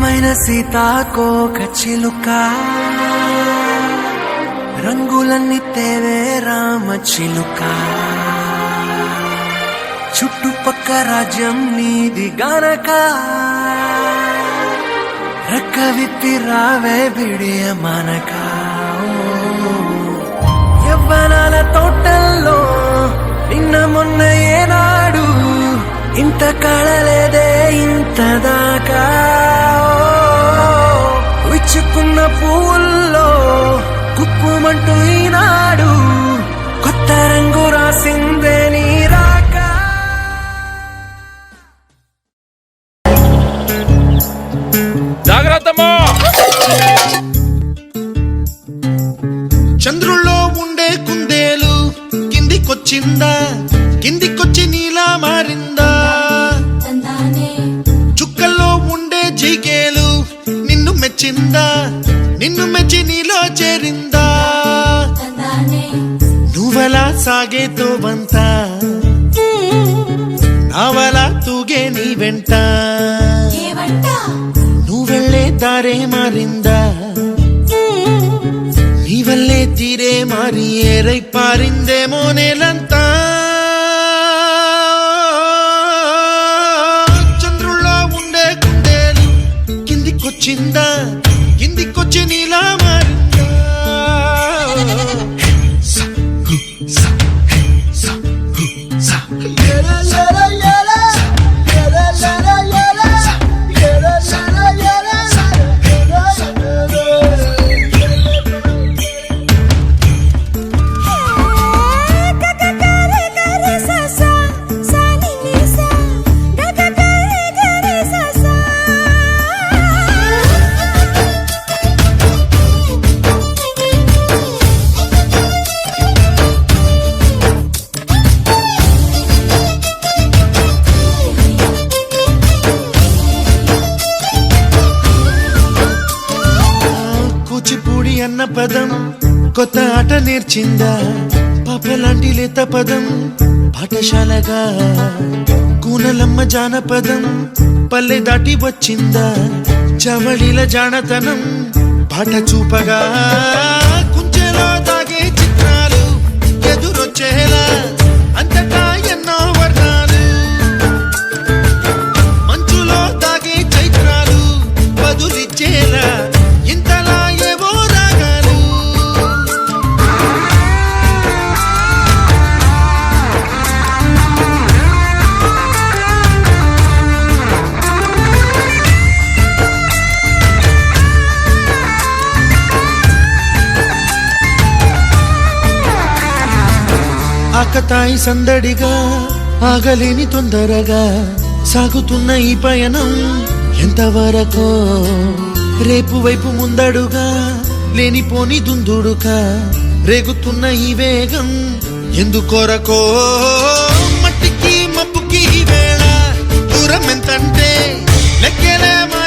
అందమైన సీతాకోక చిలుక రంగులన్నీ తేవే రామ చిలుక చుట్టుపక్క రాజ్యం నీది గనక రెక్క విప్పి రావే బిడియ మనక యవ్వనాల తోటల్లో నిన్న మొన్న ఏనాడు ఇంత కళలేదే ఇంత దాకా విచ్చుకున్న పూల్లో కుక్కుమంటూ ఈనాడు కొత్త రంగు రాసిందే నీ రాక. జాగ్రత్తమా! చంద్రుల్లో ఉండే కుందేలు కిందికొచ్చిందా, కిందికొచ్చి నీలా మారిందా? చుక్కల్లో ఉండే జిగేలు నిన్ను మెచ్చిందా, నిన్ను మెచ్చి నీలో చేరిందా? నువ్వలా సాగేతో వంత నావలా తూగే నీ వెంట, నువ్వెళ్ళే దారే మారిందా, నీ వల్లే తీరే మారి ఏరై పారిందేమో నేలంతా. చంద్రుల్లో ఉండే కుందేలు కిందికొచ్చిందా, కిందికొచ్చి నీలా మారిందా? కూచిపూడి అన్న పదం కొత్త ఆట నేర్చిందా, పాపలాంటి లేత పదం పాఠశాలగా, కూనలమ్మ జానపదం పల్లె దాటి వచ్చిందా, చవళిల జానతనం పాట చూపగా, కుంచెలో దాగే చిత్రాలు ఎదురొచ్చేలా అంతటా ఎన్నో వర్ణాలు, మంచులో దాగే చైత్రాలు బదులిచ్చేలా ఇంతలా ఏవో రాగాలు. ఆకతాయి సందడిగా ఆగలేని తొందరగా సాగుతున్న ఈ పయనం ఎంతవరకో, రేపు వైపు ముందడుగా లేనిపోని దుందుడుగా రేగుతున్న ఈ వేగం ఎందుకొరకో. మట్టికి మబ్బుకి వేళ దూరం ఎంతంటే లెక్కలేమో